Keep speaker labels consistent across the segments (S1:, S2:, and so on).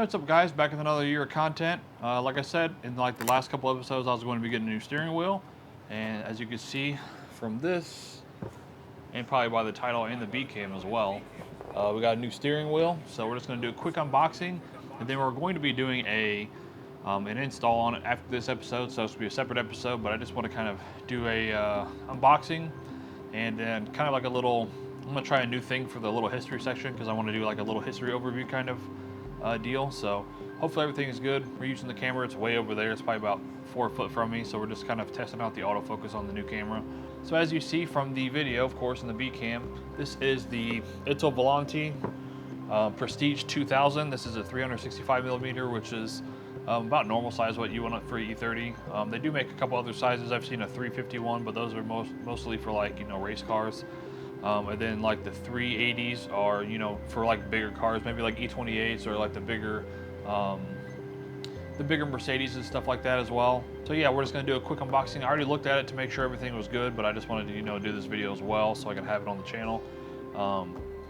S1: What's up, guys? Back with another year of content. Like I said, in like the last couple episodes, I was going to be getting a new steering wheel, and as you can see from this, and probably by the title and the B cam as well, we got a new steering wheel. So we're just going to do a quick unboxing, and then we're going to be doing an install on it after this episode. So it's going to be a separate episode, but I just want to kind of do a unboxing, and then kind of like a little. I'm going to try a new thing for the little history section because I want to do like a little history overview kind of deal. So hopefully everything is good. We're using the camera, it's way over there, it's probably about 4 foot from me, so we're just kind of testing out the autofocus on the new camera. So as you see from the video, of course, in the B cam, this is the Italvolanti Prestige 2000. This is a 365 millimeter, which is about normal size what you want for E30. They do make a couple other sizes. I've seen a 351, but those are mostly for like, you know, race cars. And then like the 380s are, you know, for like bigger cars, maybe like E28s or like the bigger Mercedes and stuff like that as well. So yeah, we're just gonna do a quick unboxing. I already looked at it to make sure everything was good, but I just wanted to, you know, do this video as well so I can have it on the channel.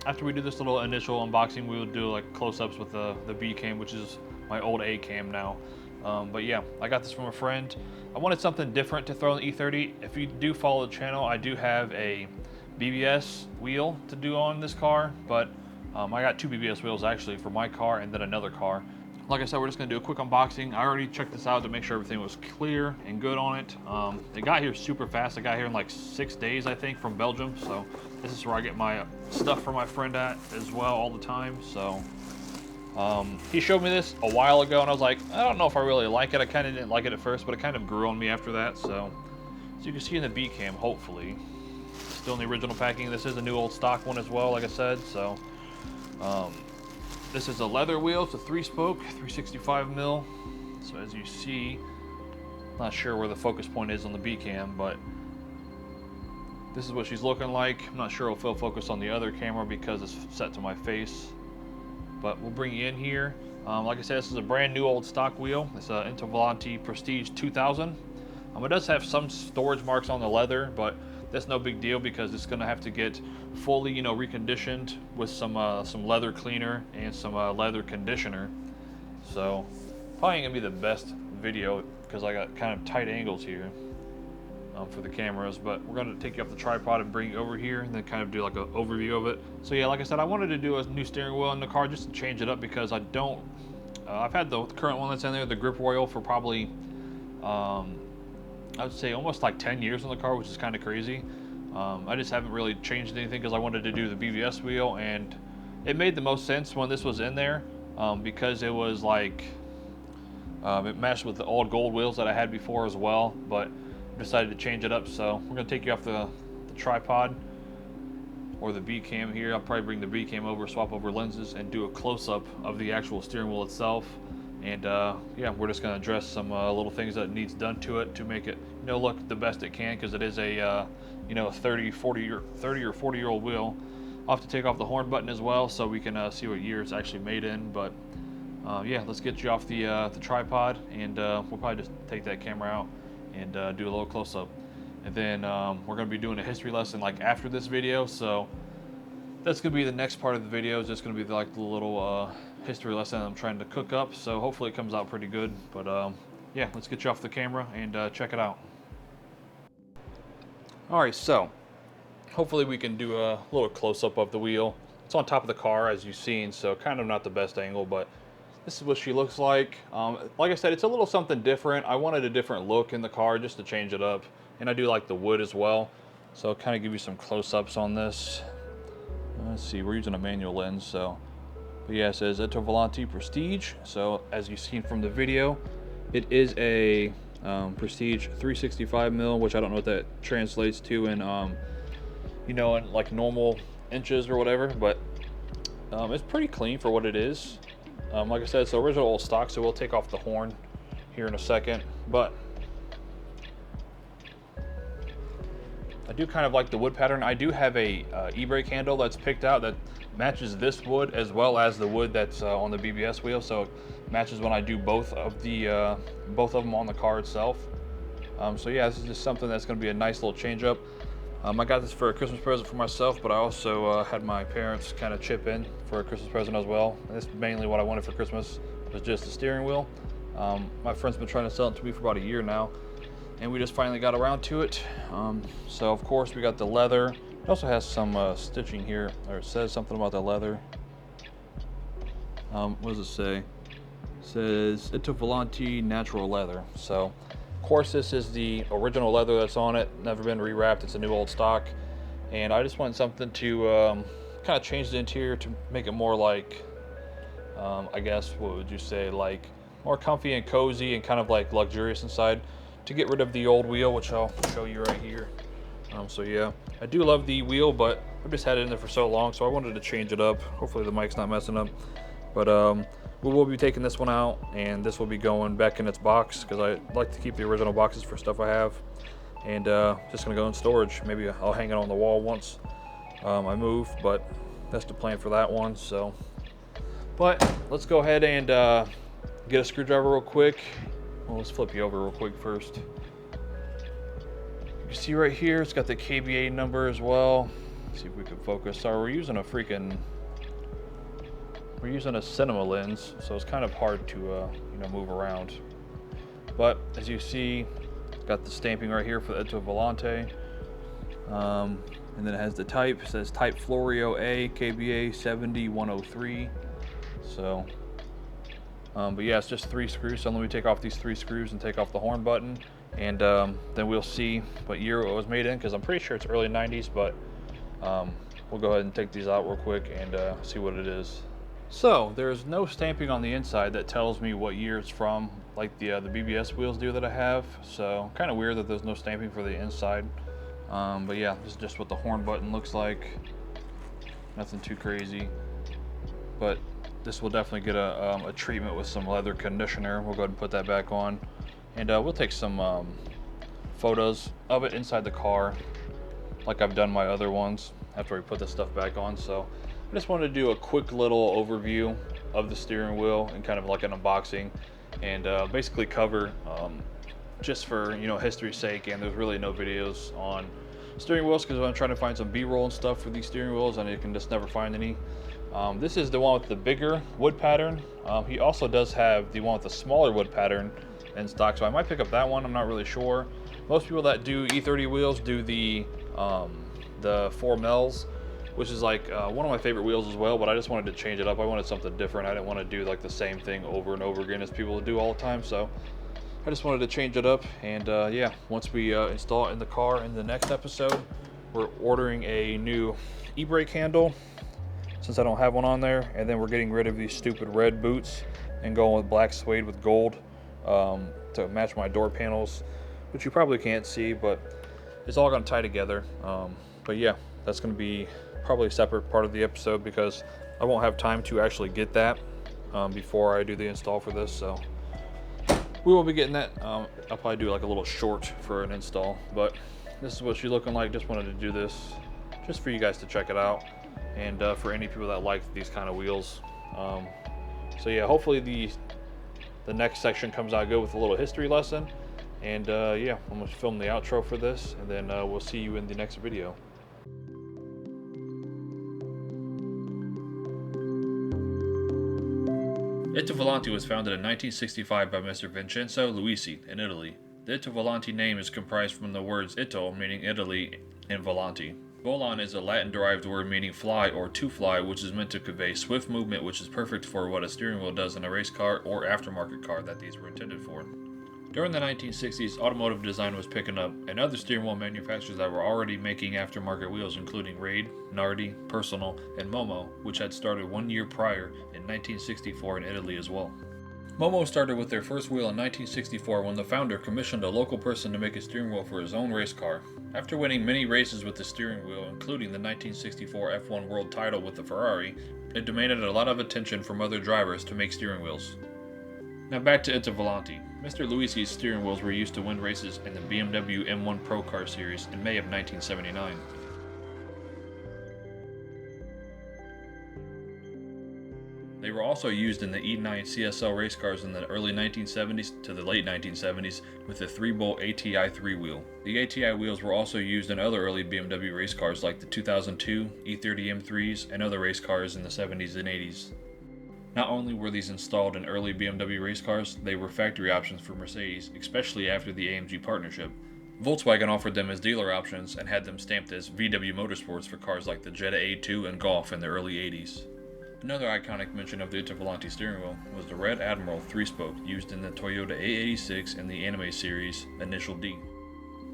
S1: After we do this little initial unboxing, we will do like close-ups with the B cam, which is my old A cam now. But yeah, I got this from a friend. I wanted something different to throw in the E30. If you do follow the channel, I do have a BBS wheel to do on this car, but I got 2 BBS wheels actually for my car and then another car. Like I said, we're just gonna do a quick unboxing. I already checked this out to make sure everything was clear and good on it. It got here super fast. I got here in like 6 days, I think, from Belgium. So this is where I get my stuff for my friend at as well all the time. So he showed me this a while ago and I was like, I don't know if I really like it. I kind of didn't like it at first, but it kind of grew on me after that. So as you can see in the B cam, hopefully, still in the original packing. This is a new old stock one as well, like I said. So this is a leather wheel. It's a 3-spoke 365 mil. So as you see, not sure where the focus point is on the B cam, but this is what she's looking like. I'm not sure if it'll focus on the other camera because it's set to my face, but we'll bring you in here. Like I said, this is a brand new old stock wheel. It's a Italvolanti Prestige 2000. It does have some storage marks on the leather, but that's no big deal because it's going to have to get fully, you know, reconditioned with some leather cleaner and some leather conditioner. So probably going to be the best video because I got kind of tight angles here for the cameras, but we're going to take you off the tripod and bring you over here and then kind of do like an overview of it. So yeah, like I said, I wanted to do a new steering wheel in the car just to change it up because I don't, I've had the current one that's in there, the Grip Royal, for probably I would say almost like 10 years on the car, which is kind of crazy. I just haven't really changed anything because I wanted to do the BBS wheel, and it made the most sense when this was in there because it was like, it matched with the old gold wheels that I had before as well, but I decided to change it up. So we're gonna take you off the tripod or the B cam here. I'll probably bring the B cam over, swap over lenses, and do a close-up of the actual steering wheel itself. And yeah, we're just gonna address some little things that needs done to it to make it, you know, look the best it can, because it is a you know, 30 or 40 year old wheel. I'll have to take off the horn button as well so we can see what year it's actually made in. But yeah, let's get you off the tripod, and we'll probably just take that camera out and do a little close-up, and then we're gonna be doing a history lesson like after this video. So that's gonna be the next part of the video. It's just gonna be like the little history lesson I'm trying to cook up. So hopefully it comes out pretty good. But yeah, let's get you off the camera and check it out. All right, so hopefully we can do a little close-up of the wheel. It's on top of the car, as you've seen, so kind of not the best angle, but this is what she looks like. Like I said, it's a little something different. I wanted a different look in the car just to change it up, and I do like the wood as well. So I'll kind of give you some close-ups on this. Let's see, we're using a manual lens, so. But yeah, it says Italvolanti Prestige. So as you've seen from the video, it is a Prestige 365 mil, which I don't know what that translates to in, you know, in like normal inches or whatever, but it's pretty clean for what it is. Like I said, it's the original old stock, so we'll take off the horn here in a second, but I do kind of like the wood pattern. I do have a e-brake handle that's picked out that matches this wood as well as the wood that's on the BBS wheel, so it matches when I do both of them on the car itself. So yeah, this is just something that's going to be a nice little change up. I got this for a Christmas present for myself, but I also had my parents kind of chip in for a Christmas present as well. And this is mainly what I wanted for Christmas. was just the steering wheel. My friend's been trying to sell it to me for about a year now, and we just finally got around to it. So of course we got the leather. It also has some stitching here, or it says something about the leather. What does it say? It says Italvolanti natural leather. So of course this is the original leather that's on it, never been rewrapped. It's a new old stock, and I just wanted something to kind of change the interior to make it more like, I guess, what would you say, like more comfy and cozy and kind of like luxurious inside, to get rid of the old wheel, which I'll show you right here. So yeah, I do love the wheel, but I've just had it in there for so long, so I wanted to change it up. Hopefully the mic's not messing up. But we will be taking this one out, and this will be going back in its box, because I like to keep the original boxes for stuff I have. And just gonna go in storage. Maybe I'll hang it on the wall once I move, but that's the plan for that one. So, but let's go ahead and get a screwdriver real quick. Well, let's flip you over real quick first. You can see right here, it's got the KBA number as well. Let's see if we can focus. Sorry, we're using a cinema lens, so it's kind of hard to move around. But as you see, it's got the stamping right here for the Italvolanti. And then it has the type. It says type Florio A, KBA 70103. So, but yeah, it's just 3 screws. So let me take off these 3 screws and take off the horn button, and then we'll see what year it was made in, because I'm pretty sure it's early 90s, but we'll go ahead and take these out real quick and see what it is. So there's no stamping on the inside that tells me what year it's from, like the BBS wheels do that I have. So kind of weird that there's no stamping for the inside. But yeah, this is just what the horn button looks like. Nothing too crazy, but this will definitely get a treatment with some leather conditioner. We'll go ahead and put that back on, and we'll take some photos of it inside the car, like I've done my other ones, after we put this stuff back on. So I just wanted to do a quick little overview of the steering wheel and kind of like an unboxing, and basically cover, just for history's sake. And there's really no videos on steering wheels, because I'm trying to find some B-roll and stuff for these steering wheels, and you can just never find any. This is the one with the bigger wood pattern. He also does have the one with the smaller wood pattern in stock, so I might pick up that one. I'm not really sure. Most people that do E30 wheels do the 4 mils, which is like one of my favorite wheels as well, but I just wanted to change it up. I wanted something different. I didn't want to do like the same thing over and over again as people do all the time, so I just wanted to change it up. And yeah, once we install it in the car in the next episode, we're ordering a new e-brake handle, since I don't have one on there, and then we're getting rid of these stupid red boots and going with black suede with gold to match my door panels, which you probably can't see, but it's all going to tie together. But yeah, that's going to be probably a separate part of the episode, because I won't have time to actually get that before I do the install for this. So we will be getting that. I'll probably do like a little short for an install, but this is what she's looking like. Just wanted to do this just for you guys to check it out, and for any people that like these kind of wheels. So yeah, hopefully the next section comes out good with a little history lesson. And yeah, I'm gonna film the outro for this, and then we'll see you in the next video. Italvolanti was founded in 1965 by Mr. Vincenzo Luisi in Italy. The Italvolanti name is comprised from the words Ital, meaning Italy, and Volanti. Volan is a Latin-derived word meaning fly or to fly, which is meant to convey swift movement, which is perfect for what a steering wheel does in a race car or aftermarket car that these were intended for. During the 1960s, automotive design was picking up, and other steering wheel manufacturers that were already making aftermarket wheels, including Raid, Nardi, Personal, and Momo, which had started 1 year prior in 1964 in Italy as well. Momo started with their first wheel in 1964 when the founder commissioned a local person to make a steering wheel for his own race car. After winning many races with the steering wheel, including the 1964 F1 World title with the Ferrari, it demanded a lot of attention from other drivers to make steering wheels. Now back to Italvolanti. Mr. Luisi's steering wheels were used to win races in the BMW M1 Pro Car Series in May of 1979. They were also used in the E9 CSL race cars in the early 1970s to the late 1970s with the 3-bolt ATI 3 wheel. The ATI wheels were also used in other early BMW race cars like the 2002 E30 M3s and other race cars in the 70s and 80s. Not only were these installed in early BMW race cars, they were factory options for Mercedes, especially after the AMG partnership. Volkswagen offered them as dealer options and had them stamped as VW Motorsports for cars like the Jetta A2 and Golf in the early 80s. Another iconic mention of the Italvolanti steering wheel was the Red Admiral 3-spoke used in the Toyota A86 and the Anime series Initial D.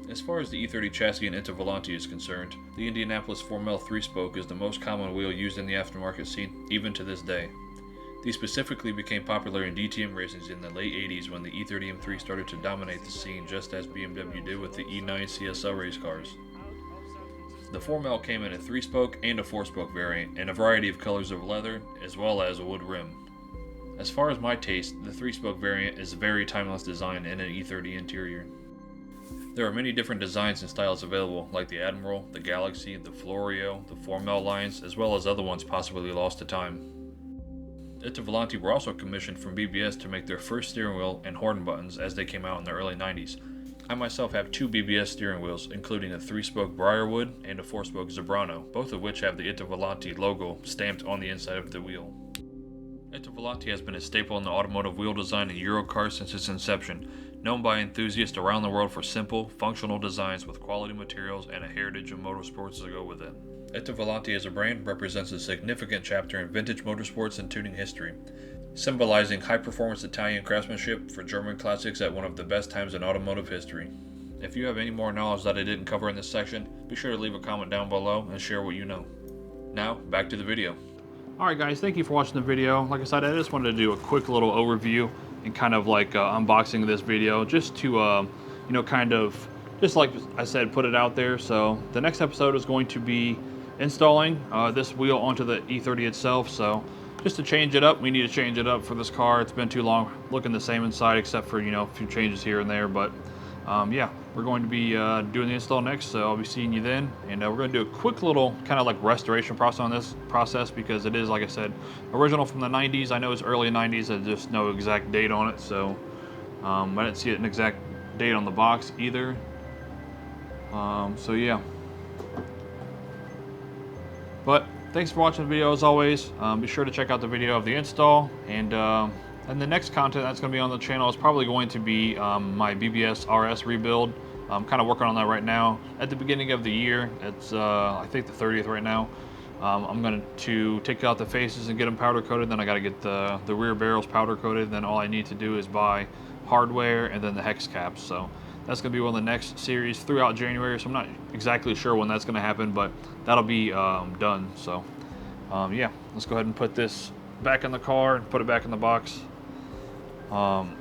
S1: As far as the E30 chassis and Italvolanti is concerned, the Indianapolis 4ML 3-spoke is the most common wheel used in the aftermarket scene even to this day. These specifically became popular in DTM racings in the late 80s when the E30 M3 started to dominate the scene, just as BMW did with the E9 CSL race cars. The 4ML came in a 3-spoke and a 4-spoke variant, and a variety of colors of leather, as well as a wood rim. As far as my taste, the 3-spoke variant is a very timeless design in an E30 interior. There are many different designs and styles available, like the Admiral, the Galaxy, the Florio, the 4ML lines, as well as other ones possibly lost to time. Italvolanti were also commissioned from BBS to make their first steering wheel and horn buttons as they came out in the early 90s. I myself have two BBS steering wheels, including a 3-spoke Briarwood and a 4-spoke Zebrano, both of which have the Italvolanti logo stamped on the inside of the wheel. Italvolanti has been a staple in the automotive wheel design in Eurocars since its inception, known by enthusiasts around the world for simple, functional designs with quality materials and a heritage of motorsports to go with it. Italvolanti as a brand represents a significant chapter in vintage motorsports and tuning history, symbolizing high-performance Italian craftsmanship for German classics at one of the best times in automotive history. If you have any more knowledge that I didn't cover in this section, be sure to leave a comment down below and share what you know. Now, back to the video. Alright guys, thank you for watching the video. Like I said, I just wanted to do a quick little overview and kind of like unboxing this video, just to, kind of, just like I said, put it out there. So the next episode is going to be installing this wheel onto the E30 itself. So just to change it up, we need to change it up for this car. It's been too long looking the same inside, except for a few changes here and there. But yeah, we're going to be doing the install next, so I'll be seeing you then. And we're going to do a quick little kind of like restoration process on this because it is, like I said, original from the 90s. I know it's early 90s. I just no exact date on it, so I didn't see an exact date on the box either. So yeah. But thanks for watching the video as always. Be sure to check out the video of the install, and the next content that's going to be on the channel is probably going to be my BBS RS rebuild. I'm kind of working on that right now. At the beginning of the year, it's I think the 30th right now. I'm going to take out the faces and get them powder coated. Then I got to get the rear barrels powder coated. Then all I need to do is buy hardware and then the hex caps. So that's going to be one of the next series throughout January. So I'm not exactly sure when that's going to happen, but that'll be done. So yeah, let's go ahead and put this back in the car and put it back in the box. And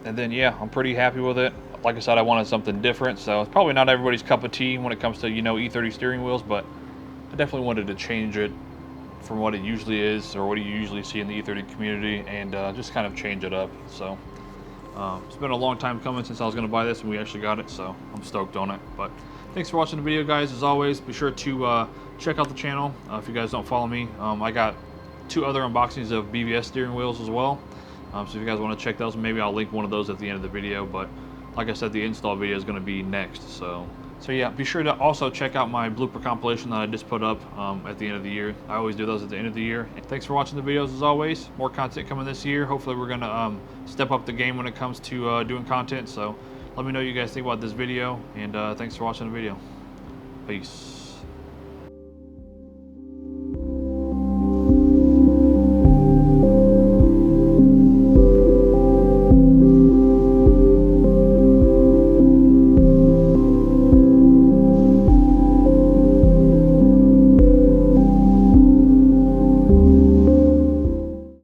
S1: then yeah, I'm pretty happy with it. Like I said, I wanted something different, so it's probably not everybody's cup of tea when it comes to E30 steering wheels, but I definitely wanted to change it from what it usually is, or what you usually see in the E30 community, and just kind of change it up. So it's been a long time coming since I was going to buy this, and we actually got it, so I'm stoked on it. But thanks for watching the video, guys. As always, be sure to check out the channel if you guys don't follow me. I got 2 other unboxings of BBS steering wheels as well. So if you guys want to check those, maybe I'll link one of those at the end of the video. But like I said, the install video is going to be next. So yeah, be sure to also check out my blooper compilation that I just put up at the end of the year. I always do those at the end of the year. Thanks for watching the videos as always. More content coming this year. Hopefully we're going to step up the game when it comes to doing content. So let me know what you guys think about this video. And thanks for watching the video. Peace.